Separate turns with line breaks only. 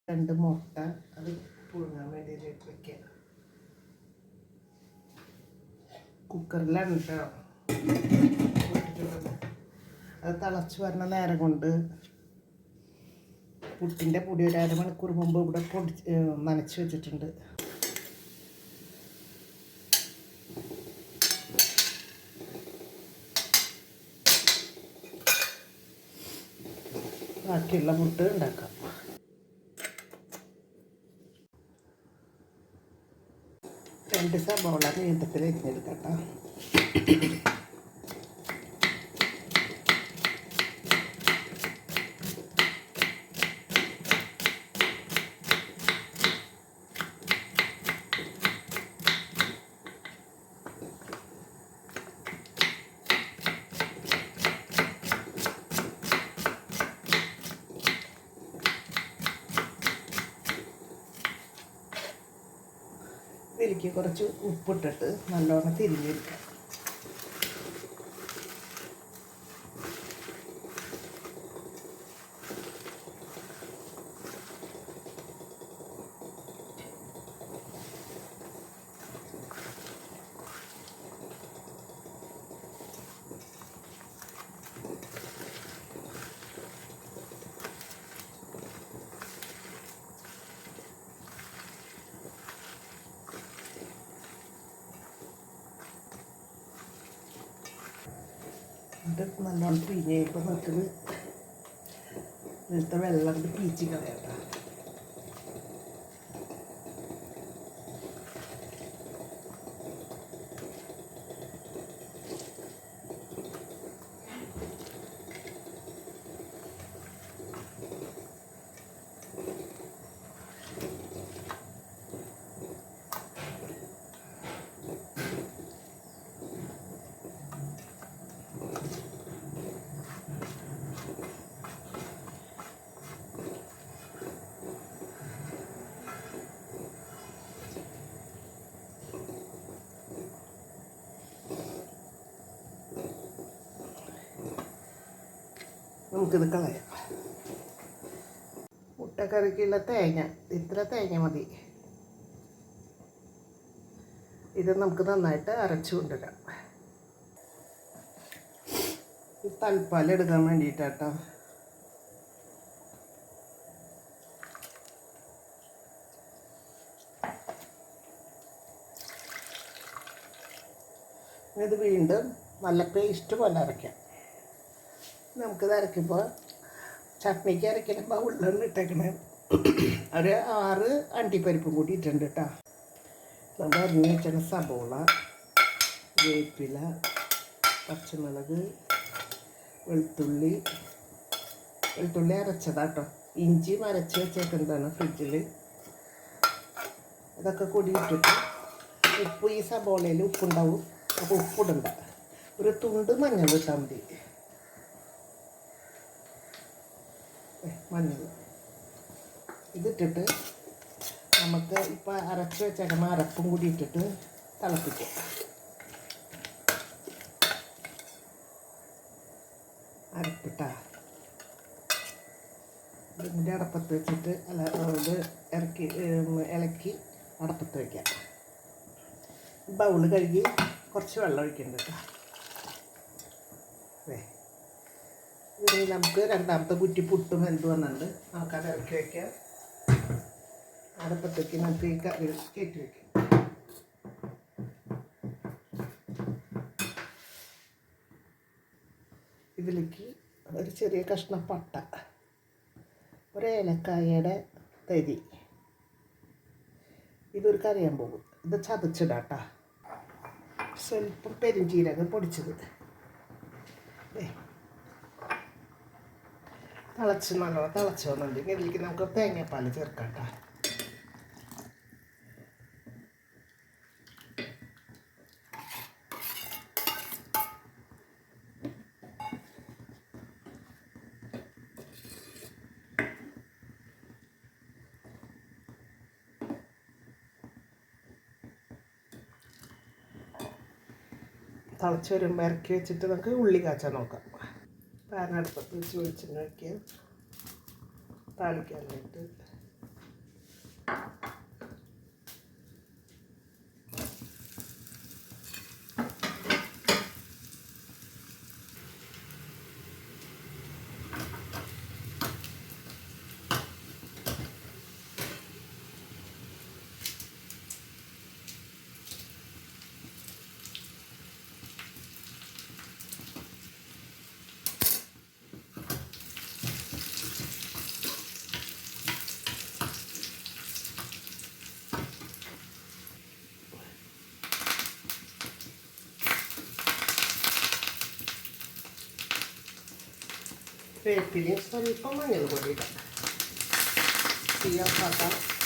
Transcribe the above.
2 മുട്ട അത് പുഴുങ്ങാൻ വേണ്ടിയിട്ട് വയ്ക്കുക. കുക്കറിലാണ് കേട്ടോ ഇട്ടിട്ടുള്ളത്. അത് തിളച്ച് വരുന്ന നേരം കൊണ്ട് പുട്ടിൻ്റെ പൊടി ഒരു അരമണിക്കൂർ മുമ്പ് ഇവിടെ നനച്ച് വെച്ചിട്ടുണ്ട്. ബാക്കിയുള്ള പുട്ട് ഉണ്ടാക്കാം. രണ്ട് സബോള നീളത്തിൽ അരിഞ്ഞെടുക്കട്ടോ. ഇതിലേക്ക് കുറച്ച് ഉപ്പിട്ടിട്ട് നല്ലോണം തിരിഞ്ഞെടുക്കാം. ഇത് നല്ലോണം പിഴിഞ്ഞ് കഴിയുമ്പോൾ നമുക്കിത് ഇതിലത്തെ വെള്ളം കൊണ്ട് പീച്ച് കളയാം. നമുക്കിത് കളയാം. മുട്ടക്കറിക്കുള്ള തേങ്ങ ഇത്ര തേങ്ങ മതി. ഇത് നമുക്ക് നന്നായിട്ട് അരച്ചു കൊണ്ടുവരാം. തൽപ്പാൽ എടുക്കാൻ വേണ്ടിയിട്ടാട്ടോ. ഇത് വീണ്ടും നല്ല പേസ്റ്റ് പോലെ അരയ്ക്കാം. നമുക്കിത് അരയ്ക്കുമ്പോൾ ചട്നിക്ക് അരയ്ക്കുന്ന ബൗളിലാണ് ഇട്ടേക്കണേ. ഒരു 6 അണ്ടിപ്പരിപ്പും കൂടി ഇട്ടുണ്ട് കേട്ടോ. നമ്മൾ അരിഞ്ഞ് വെച്ചാൽ സബോള, വേപ്പില, പച്ചമുളക്, വെളുത്തുള്ളി അരച്ചതാട്ടോ. ഇഞ്ചിയും അരച്ച് വെച്ചേക്കുന്നതാണ് ഫ്രിഡ്ജിൽ. ഇതൊക്കെ കൂടി ഇട്ടിട്ട് ഉപ്പ്, ഈ സബോളയിൽ ഉപ്പുണ്ടാവും, അപ്പോൾ ഉപ്പിടണ്ട. ഒരു തുണ്ട് മഞ്ഞൾ ഇട്ടാൽ മതി. മഞ്ഞൾ ഇതിട്ടിട്ട് നമുക്ക് ഇപ്പോൾ അരച്ച് വെച്ചേക്കുന്ന അരപ്പും കൂടി ഇട്ടിട്ട് തിളപ്പിക്കാം. അരപ്പിട്ടാ ഇതിൻ്റെ അടപ്പത്ത് വെച്ചിട്ട് ഇത് ഇളക്കി അടപ്പത്ത് വയ്ക്കാം. ബൗള് കഴുകി കുറച്ച് വെള്ളം ഒഴിക്കുന്നുണ്ട് കേട്ടോ. ഇതിന് നമുക്ക് രണ്ടാമത്തെ കുറ്റി പുട്ടും എന്ത് വന്നിട്ടുണ്ട്. നമുക്കത് ഇറക്കി വയ്ക്കാം. അടുപ്പത്തേക്ക് നമുക്ക് ഈ കറി കയറ്റി വയ്ക്കാം. ഇതിലേക്ക് ഒരു ചെറിയ കഷ്ണം പട്ട, ഒരു ഏലക്കായയുടെ തരി, ഇതൊരു കറിയാൻ പോകും. ഇത് ചതച്ചിടാട്ടാ. സ്വല്പം പെരുംജീരകം പൊടിച്ചത്. തിളച്ച് നല്ലോണം തിളച്ച് വന്നിട്ടുണ്ടെങ്കിൽ ഇതിലേക്ക് നമുക്ക് തേങ്ങാപ്പാൽ ചേർക്കാം കേട്ടോ. തിളച്ച് വരുമ്പോൾ ഇറക്കി വെച്ചിട്ട് നമുക്ക് ഉള്ളി കാച്ചാൻ നോക്കാം. പാൻ അടുപ്പത്ത് വെച്ച് വെളിച്ചെണ്ണ വയ്ക്കുക. താളിക്കാനായിട്ട് വേപ്പിലയും സ്വല്പം മഞ്ഞൾ പൊടി ഇടാം. തീ ഓഫാക്കാം.